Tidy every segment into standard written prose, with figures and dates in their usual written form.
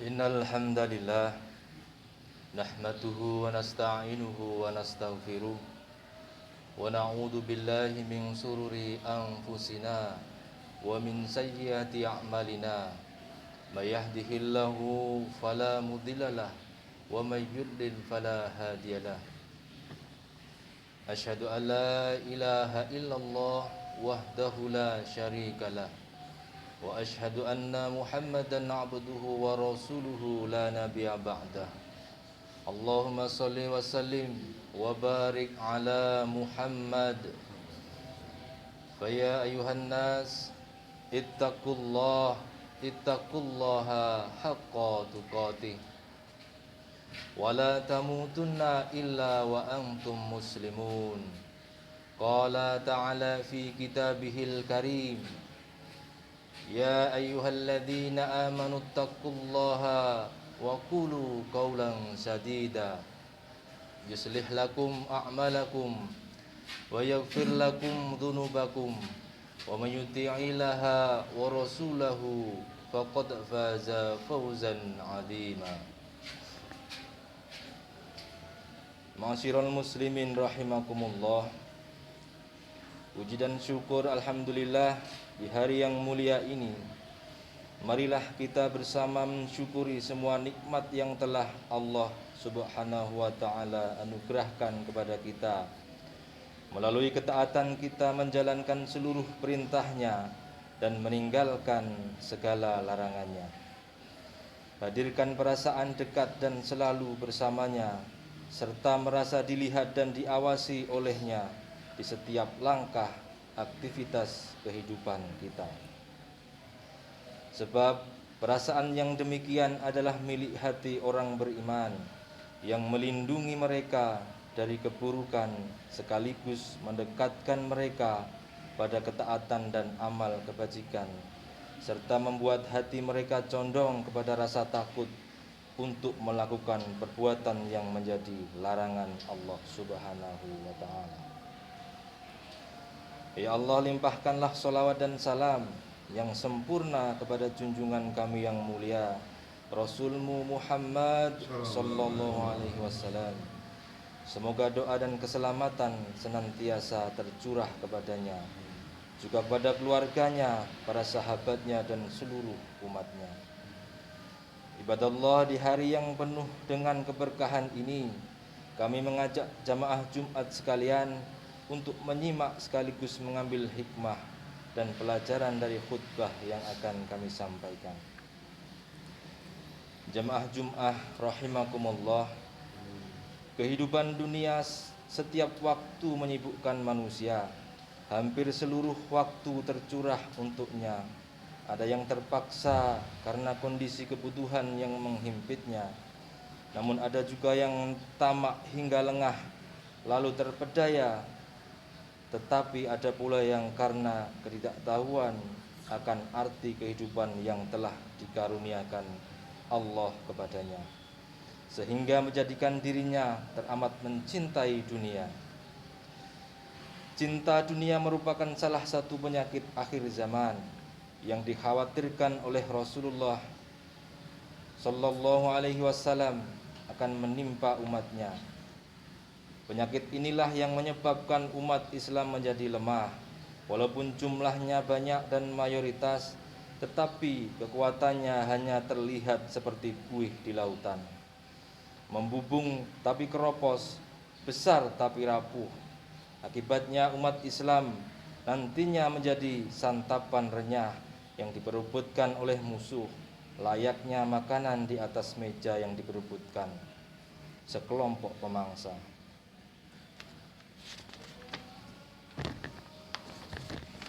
Innal hamdalillah nahmaduhu wa nasta'inuhu wa nastaghfiruh wa na'udzu billahi min sururi anfusina wa min sayyiati a'malina may yahdihillahu fala mudhillalah wa may yudlil fala hadiyalah. Asyhadu an la ilaha illallah wahdahu la syarikalah wa asyhadu anna Muhammadan abduhu wa rasuluhu la nabiyya ba'dah. Allahumma shalli wa sallim wa barik ala Muhammad. Faya ayuhan nas ittaqullaha haqqa tuqatih wa la tamutunna illa wa antum muslimun. Qala ta'ala fi kitabihil karim, Ya ayyuhalladzina amanu taqullaha wa qulu qawlan sadida yuslih lakum a'malakum wa yaghfir lakum dhunubakum wa may yuti'illaha wa rasulahu faqad faza fawzan 'azima. Ma'asyiral muslimin rahimakumullah. Puji dan syukur alhamdulillah di hari yang mulia ini, marilah kita bersama mensyukuri semua nikmat yang telah Allah Subhanahu wa ta'ala anugerahkan kepada kita. Melalui ketaatan kita menjalankan seluruh perintahnya dan meninggalkan segala larangannya. Hadirkan perasaan dekat dan selalu bersamanya, serta merasa dilihat dan diawasi olehnya di setiap langkah aktivitas kehidupan kita. Sebab perasaan yang demikian adalah milik hati orang beriman yang melindungi mereka dari keburukan sekaligus mendekatkan mereka pada ketaatan dan amal kebajikan, serta membuat hati mereka condong kepada rasa takut untuk melakukan perbuatan yang menjadi larangan Allah Subhanahu wa ta'ala. Ya Allah, limpahkanlah salawat dan salam yang sempurna kepada junjungan kami yang mulia, Rasulmu Muhammad sallallahu alaihi wasallam. Semoga doa dan keselamatan senantiasa tercurah kepadanya, juga pada keluarganya, para sahabatnya dan seluruh umatnya. Ibadallah, di hari yang penuh dengan keberkahan ini, kami mengajak jamaah Jumat sekalian untuk menyimak sekaligus mengambil hikmah dan pelajaran dari khutbah yang akan kami sampaikan. Jamaah Jum'ah rahimakumullah, kehidupan dunia setiap waktu menyibukkan manusia. Hampir seluruh waktu tercurah untuknya. Ada yang terpaksa karena kondisi kebutuhan yang menghimpitnya, namun ada juga yang tamak hingga lengah lalu terpedaya. Tetapi ada pula yang karena ketidaktahuan akan arti kehidupan yang telah dikaruniakan Allah kepadanya, sehingga menjadikan dirinya teramat mencintai dunia. Cinta dunia merupakan salah satu penyakit akhir zaman yang dikhawatirkan oleh Rasulullah sallallahu alaihi wasallam akan menimpa umatnya. Penyakit inilah yang menyebabkan umat Islam menjadi lemah. Walaupun jumlahnya banyak dan mayoritas, tetapi kekuatannya hanya terlihat seperti buih di lautan. Membubung tapi keropos, besar tapi rapuh. Akibatnya umat Islam nantinya menjadi santapan renyah yang diperebutkan oleh musuh, layaknya makanan di atas meja yang diperebutkan sekelompok pemangsa.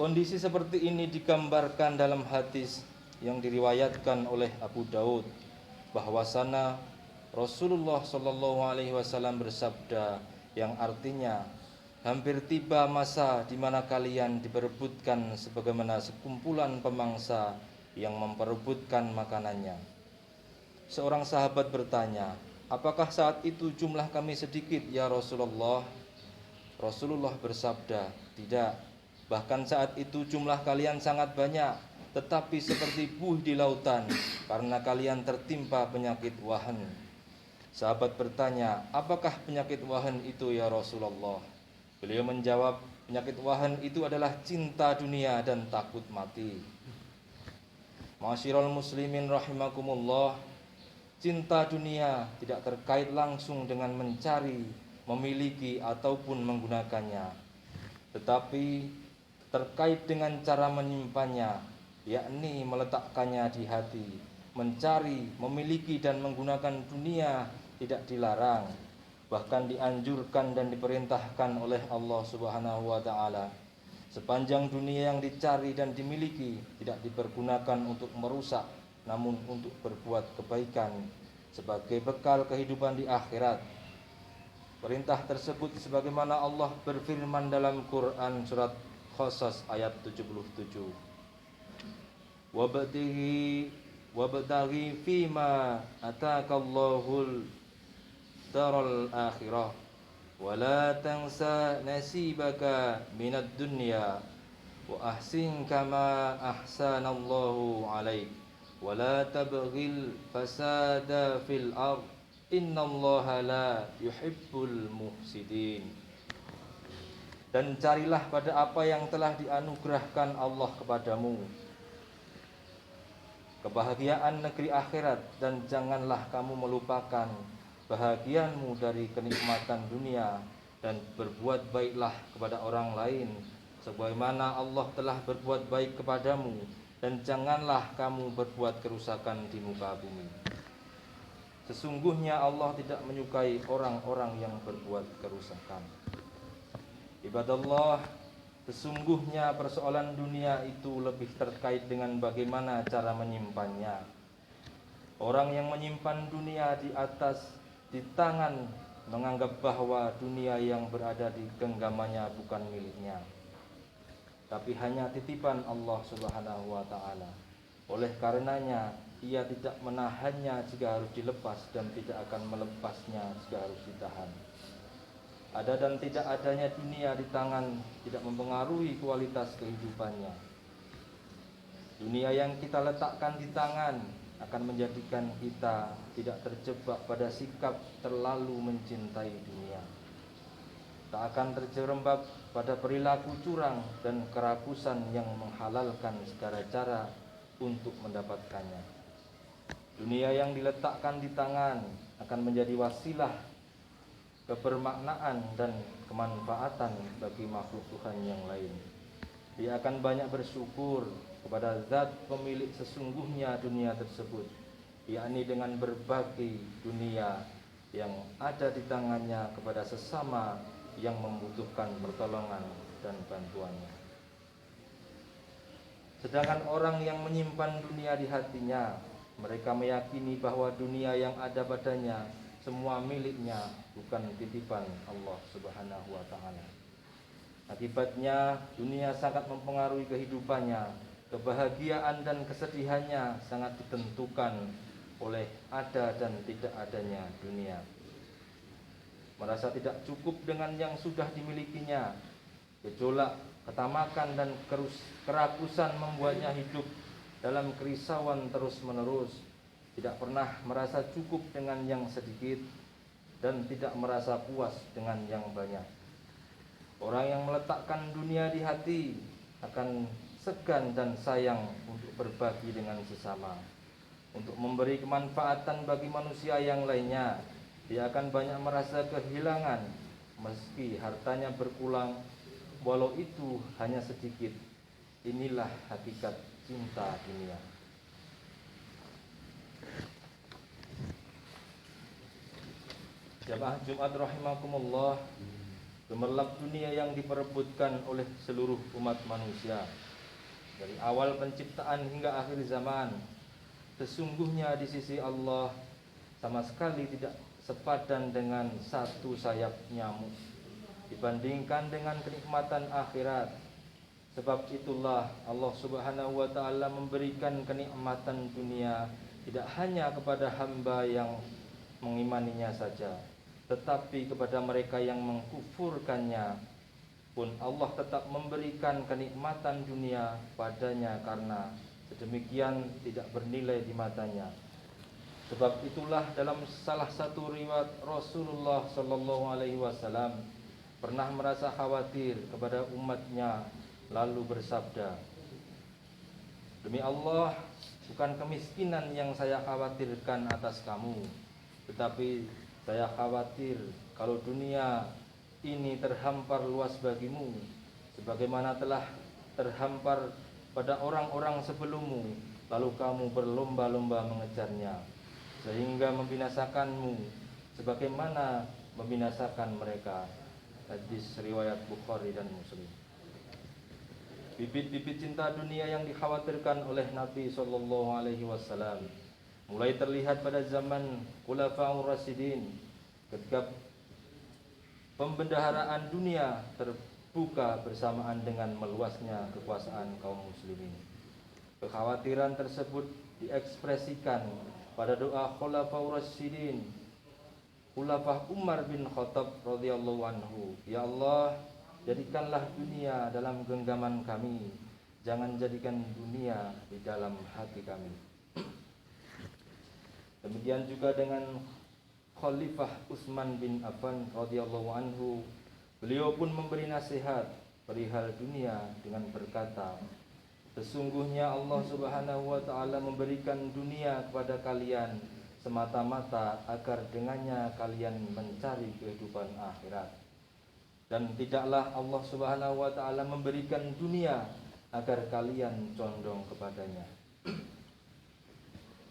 Kondisi seperti ini digambarkan dalam hadis yang diriwayatkan oleh Abu Daud, bahwasana Rasulullah sallallahu alaihi wasallam bersabda yang artinya, hampir tiba masa di mana kalian diperebutkan sebagaimana sekumpulan pemangsa yang memperebutkan makanannya. Seorang sahabat bertanya, apakah saat itu jumlah kami sedikit ya Rasulullah? Rasulullah bersabda, tidak. Bahkan saat itu jumlah kalian sangat banyak. tetapi seperti buih di lautan, karena kalian tertimpa penyakit wahan. Sahabat bertanya, apakah penyakit wahan itu ya Rasulullah? Beliau menjawab, penyakit wahan itu adalah cinta dunia dan takut mati. Ma'asyiral muslimin rahimakumullah, cinta dunia tidak terkait langsung dengan mencari, memiliki ataupun menggunakannya, tetapi terkait dengan cara menyimpannya, yakni meletakkannya di hati. Mencari, memiliki dan menggunakan dunia tidak dilarang, bahkan dianjurkan dan diperintahkan oleh Allah Subhanahu wa taala. Sepanjang dunia yang dicari dan dimiliki tidak dipergunakan untuk merusak, namun untuk berbuat kebaikan sebagai bekal kehidupan di akhirat. Perintah tersebut sebagaimana Allah berfirman dalam Quran surat Qasas ayat 77. Wabtaghi fima ataqallahul daral akhirah wa la tansa nasibaka minad dunya wa ahsin kama ahsanallahu alaik wa la tabghil fasada fil ard innallaha la yuhibbul muhsidin. Dan carilah pada apa yang telah dianugerahkan Allah kepadamu, kebahagiaan negeri akhirat, dan janganlah kamu melupakan bahagianmu dari kenikmatan dunia, dan berbuat baiklah kepada orang lain sebagaimana Allah telah berbuat baik kepadamu, dan janganlah kamu berbuat kerusakan di muka bumi. Sesungguhnya Allah tidak menyukai orang-orang yang berbuat kerusakan. Ibadallah, sesungguhnya persoalan dunia itu lebih terkait dengan bagaimana cara menyimpannya. Orang yang menyimpan dunia di tangan menganggap bahwa dunia yang berada di genggamannya bukan miliknya, tapi hanya titipan Allah Subhanahu wa taala. Oleh karenanya ia tidak menahannya jika harus dilepas dan tidak akan melepasnya jika harus ditahan. Ada dan tidak adanya dunia di tangan tidak mempengaruhi kualitas kehidupannya. Dunia yang kita letakkan di tangan akan menjadikan kita tidak terjebak pada sikap terlalu mencintai dunia. Tak akan terjerembab pada perilaku curang dan kerakusan yang menghalalkan segala cara untuk mendapatkannya. Dunia yang diletakkan di tangan akan menjadi wasilah kebermaknaan dan kemanfaatan bagi makhluk Tuhan yang lain. Dia akan banyak bersyukur kepada zat pemilik sesungguhnya dunia tersebut, yakni dengan berbagi dunia yang ada di tangannya kepada sesama yang membutuhkan pertolongan dan bantuannya. Sedangkan orang yang menyimpan dunia di hatinya, mereka meyakini bahwa dunia yang ada padanya semua miliknya, bukan titipan Allah Subhanahu wa taala. Akibatnya dunia sangat mempengaruhi kehidupannya. Kebahagiaan dan kesedihannya sangat ditentukan oleh ada dan tidak adanya dunia. Merasa tidak cukup dengan yang sudah dimilikinya, gejolak, ketamakan dan kerakusan membuatnya hidup dalam kerisauan terus-menerus. Tidak pernah merasa cukup dengan yang sedikit dan tidak merasa puas dengan yang banyak. Orang yang meletakkan dunia di hati akan segan dan sayang untuk berbagi dengan sesama, untuk memberi kemanfaatan bagi manusia yang lainnya. Dia akan banyak merasa kehilangan meski hartanya berkurang, walau itu hanya sedikit. Inilah hakikat cinta dunia. Jamaah Jumat rahimakumullah, gemerlap dunia yang diperebutkan oleh seluruh umat manusia dari awal penciptaan hingga akhir zaman, sesungguhnya di sisi Allah sama sekali tidak sepadan dengan satu sayap nyamuk dibandingkan dengan kenikmatan akhirat. Sebab itulah Allah Subhanahu wa taala memberikan kenikmatan dunia tidak hanya kepada hamba yang mengimaninya saja, tetapi kepada mereka yang mengkufurkannya pun Allah tetap memberikan kenikmatan dunia padanya, karena sedemikian tidak bernilai di matanya. Sebab itulah dalam salah satu riwayat Rasulullah Shallallahu Alaihi Wasallam pernah merasa khawatir kepada umatnya, lalu bersabda, "Demi Allah, bukan kemiskinan yang saya khawatirkan atas kamu, tetapi saya khawatir kalau dunia ini terhampar luas bagimu, sebagaimana telah terhampar pada orang-orang sebelummu, lalu kamu berlomba-lomba mengejarnya, sehingga membinasakanmu sebagaimana membinasakan mereka." Hadis riwayat Bukhari dan Muslim. Bibit-bibit cinta dunia yang dikhawatirkan oleh Nabi Shallallahu Alaihi Wasallam mulai terlihat pada zaman Khulafaur Rasyidin, ketika pembendaharaan dunia terbuka bersamaan dengan meluasnya kekuasaan kaum muslimin. Kekhawatiran tersebut diekspresikan pada doa Khulafaur Rasyidin, Khulafah Umar bin Khattab radhiyallahu anhu, "Ya Allah, jadikanlah dunia dalam genggaman kami, jangan jadikan dunia di dalam hati kami." Demikian juga dengan Khalifah Utsman bin Affan radhiyallahu anhu, beliau pun memberi nasihat perihal dunia dengan berkata, "Sesungguhnya Allah Subhanahu wa taala memberikan dunia kepada kalian semata-mata agar dengannya kalian mencari kehidupan akhirat. Dan tidaklah Allah Subhanahu wa taala memberikan dunia agar kalian condong kepadanya.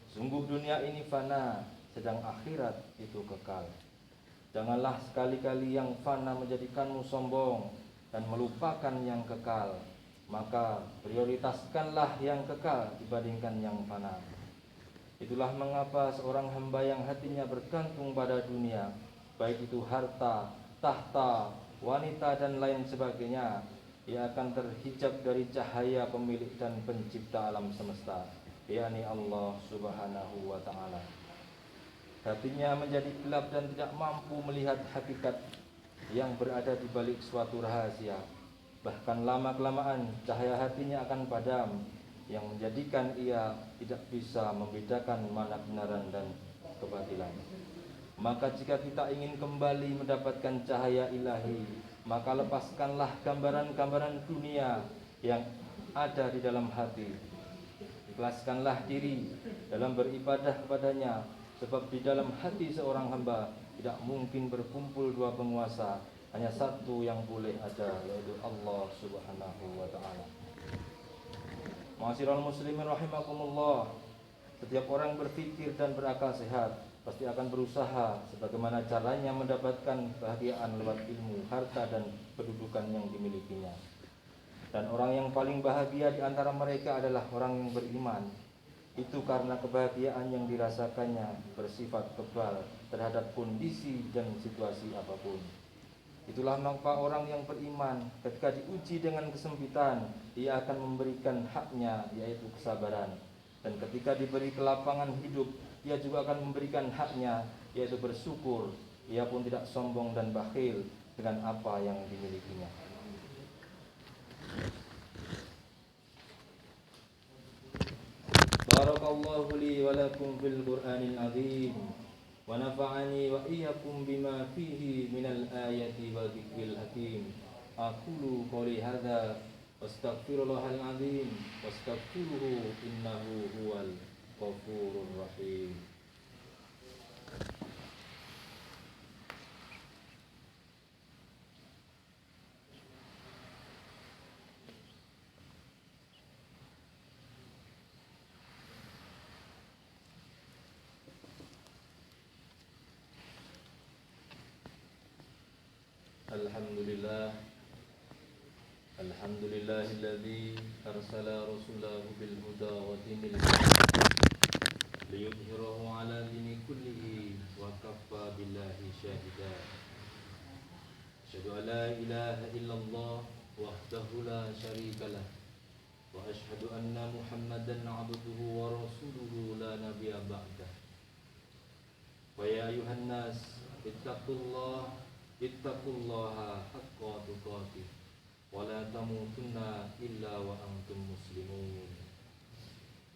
Sungguh dunia ini fana, sedang akhirat itu kekal. Janganlah sekali-kali yang fana menjadikanmu sombong dan melupakan yang kekal, maka prioritaskanlah yang kekal dibandingkan yang fana. Itulah mengapa seorang hamba yang hatinya bergantung pada dunia, baik itu harta, tahta, wanita dan lain sebagainya, ia akan terhijab dari cahaya pemilik dan pencipta alam semesta, yakni Allah Subhanahu wa taala. Hatinya menjadi gelap dan tidak mampu melihat hakikat yang berada di balik suatu rahasia. Bahkan lama-kelamaan cahaya hatinya akan padam, yang menjadikan ia tidak bisa membedakan mana kebenaran dan kebatilan. Maka jika kita ingin kembali mendapatkan cahaya ilahi, maka lepaskanlah gambaran-gambaran dunia yang ada di dalam hati. Ikhlaskanlah diri dalam beribadah kepadanya, sebab di dalam hati seorang hamba tidak mungkin berkumpul dua penguasa, hanya satu yang boleh ada, yaitu Allah Subhanahu wa ta'ala. Ma'asyiral muslimin rahimakumullah, setiap orang berpikir dan berakal sehat pasti akan berusaha sebagaimana caranya mendapatkan kebahagiaan lewat ilmu, harta dan kedudukan yang dimilikinya. Dan orang yang paling bahagia di antara mereka adalah orang yang beriman. Itu karena kebahagiaan yang dirasakannya bersifat kebal terhadap kondisi dan situasi apapun. Itulah maka orang yang beriman ketika diuji dengan kesempitan, ia akan memberikan haknya, yaitu kesabaran. Dan ketika diberi kelapangan hidup, ia juga akan memberikan haknya, yaitu bersyukur. Ia pun tidak sombong dan bakhil dengan apa yang dimilikinya. Barakallahu li wa lakum fil Qur'anil azim. Wa nafa'ani wa iyyakum bima fihi minal ayati wa dzikril hakim. Aqulu qouli hadza wastaghfirullahal azim wastaghfiruhu innahu huwal ghafurur rahim. Alhamdulillahilladzi arsala rasulahu bil huda wa dinil haq liyudhhirahu ala dini kullihi wa kaffa billahi syahida. Asyhadu an la ilaha illallah wahdahu la syarikalah wa asyhadu anna Muhammadan abduhu wa rasuluhu la nabiyya ba'dah. Wa ya ayuhan nas ittaqullaha haqqa tuqatih wa la tamutunna illa wa antum muslimun.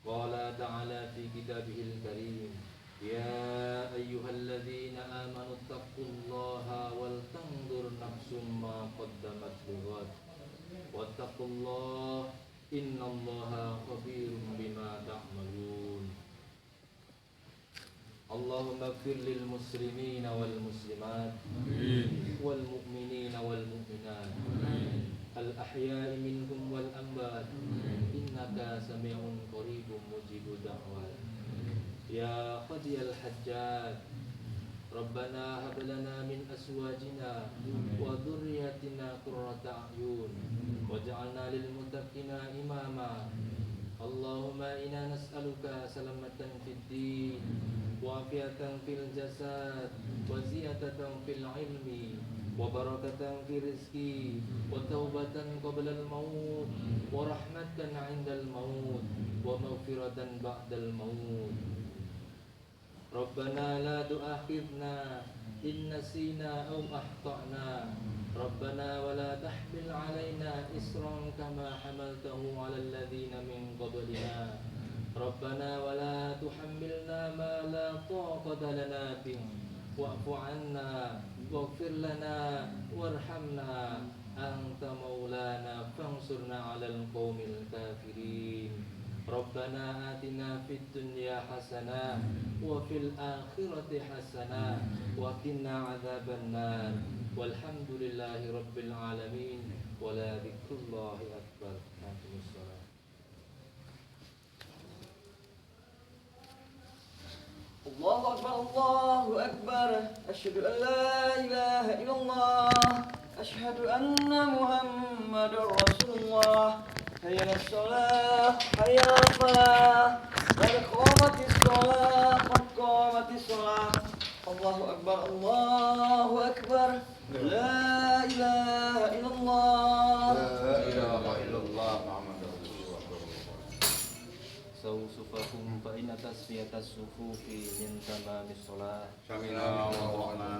قال تعالى في كتابه الكريم يا أيها الذين آمنوا اتقوا الله ولتنظر نفس ما قدمت لغد واتقوا الله إن الله خبير بما تعملون اللهم اغفر للمسلمين والمسلمات والمؤمنين والمؤمنات الأحياء منهم والأموات إنك سميع قريب مجيب الدعوات يا قاضي الحاجات ربنا هب لنا من أزواجنا وذرياتنا قرة أعين واجعلنا للمتقين إماما اللهم إنا نسألك سلامة في الدين وعافية في الجسد وزيادة في العلم وبركة في الرزق وتوبة قبل الموت ورحمة عند الموت ومغفرة بعد الموت ربنا لا تؤاخذنا إن نسينا أو أخطأنا ربنا ولا تحمل علينا إصرا كما حملته على الذين من قبلنا ربنا ولا تحملنا ما لا طاقة لنا به واعف عنا واغفر لنا وارحمنا أنت مولانا فانصرنا على القوم الكافرين ربنا آتنا في الدنيا حسنة وفي الآخرة حسنة وقنا عذاب النار والحمد لله رب العالمين ولا ذكر الله أكبر. الله أكبر الله أكبر أشهد أن لا إله إلا الله أشهد أن محمد رسول الله حي على الصلاة حي على الفلاح قد قامت الصلاة قد قامت الصلاة الله أكبر الله أكبر لا إله إلا الله لا إله إلا الله محمد رسول الله. سووا صفوفكم فإن تسوية الصفوف من تمام الصلاة. سمعنا وأطعنا.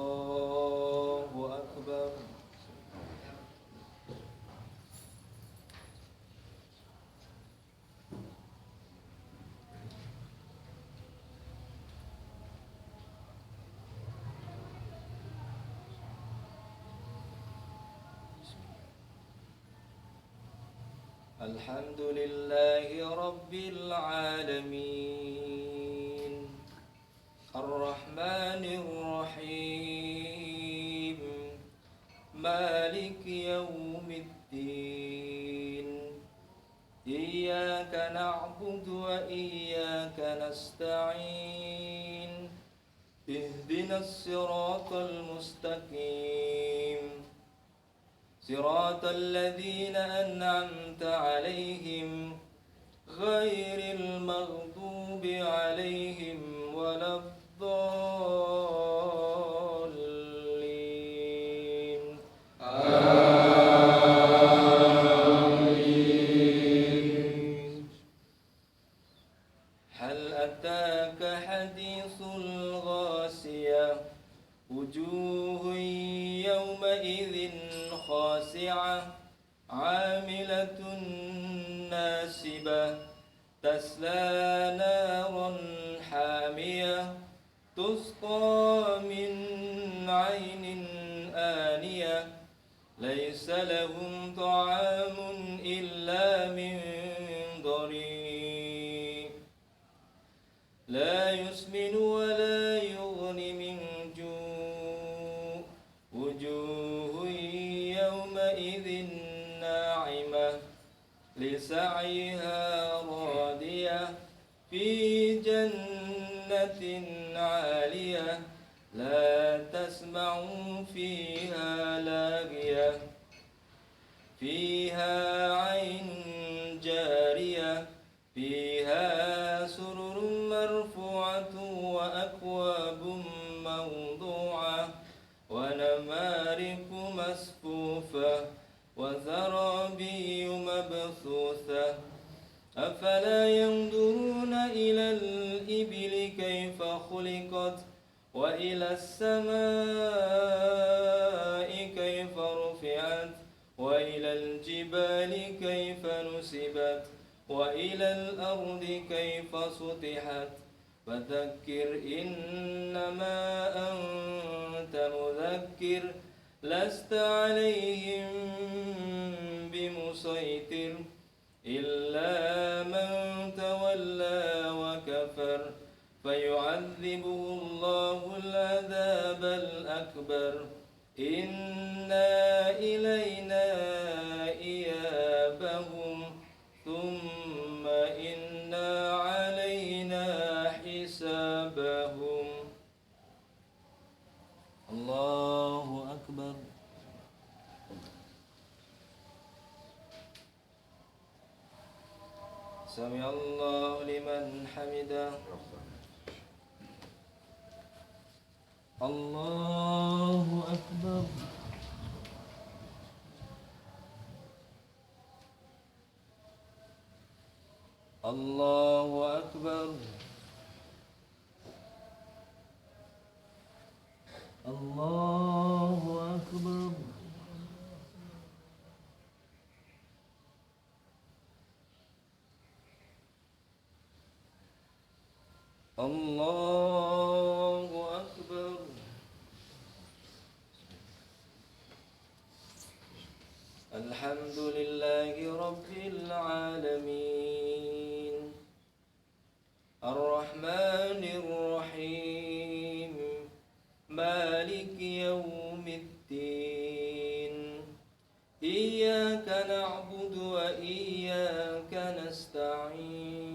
Allahu Akbar. Alhamdulillahi Rabbil Alamin Ar-Rahmanir Rahim Maliki Yawmiddin Iyyaka na'budu wa iyyaka nasta'in Ihdinas siratal mustaqim صراط الذين أنعمت عليهم غير المغضوب عليهم ولا الضالين آمين. هل أتاك حديث الغاشية وجوه يومئذ خاشعة عاملة ناصبة تصلى نارا حامية تسقى من عين آنية ليس لهم طعام إلا من ضريع لا يسمن ولا يغني من جوع وجوه يومئذ ناعمة لسعيها راضية في جنة عالية لا تسمع فيها لاغية فيها عين جارية فيها سرر مرفوعة وأكواب موضوعة ونمارق مصفوفة وزرابي مبثوثة أفلا ينظرون إلى الإبل كيف خلقت وإلى السماء كيف رفعت وإلى الجبال كيف نصبت وإلى الأرض كيف سطحت فذكر إنما أنت مذكر لست عليهم بمسيطر إلا من تولى وكفر فيعذبه الله العذاب الأكبر إن إلينا إيابهم ثم إن علينا حسابهم. الله أكبر. سمع الله لمن حمده. الله أكبر. الله أكبر. الله أكبر. الله أكبر. الحمد لله رب العالمين الرحمن الرحيم مالك يوم الدين إياك نعبد وإياك نستعين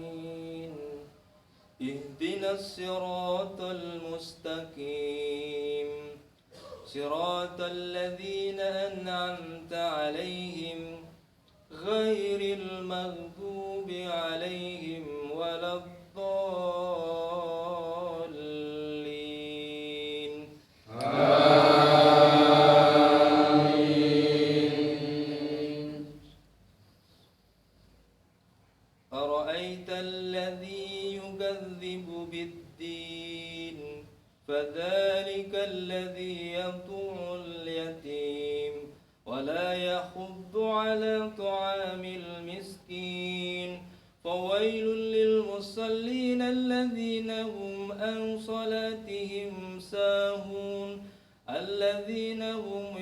اهدنا الصراط المستقيم صراط الذين أنعمت عليهم غير المغضوب عليهم ولا الضالين. آمين. أرأيت الذي يكذب بالدين فذلك الذي يطوع اليتيم ولا يحض على طعام المسكين فويل للمصلين الذين هم عن صلاتهم ساهون الذين هم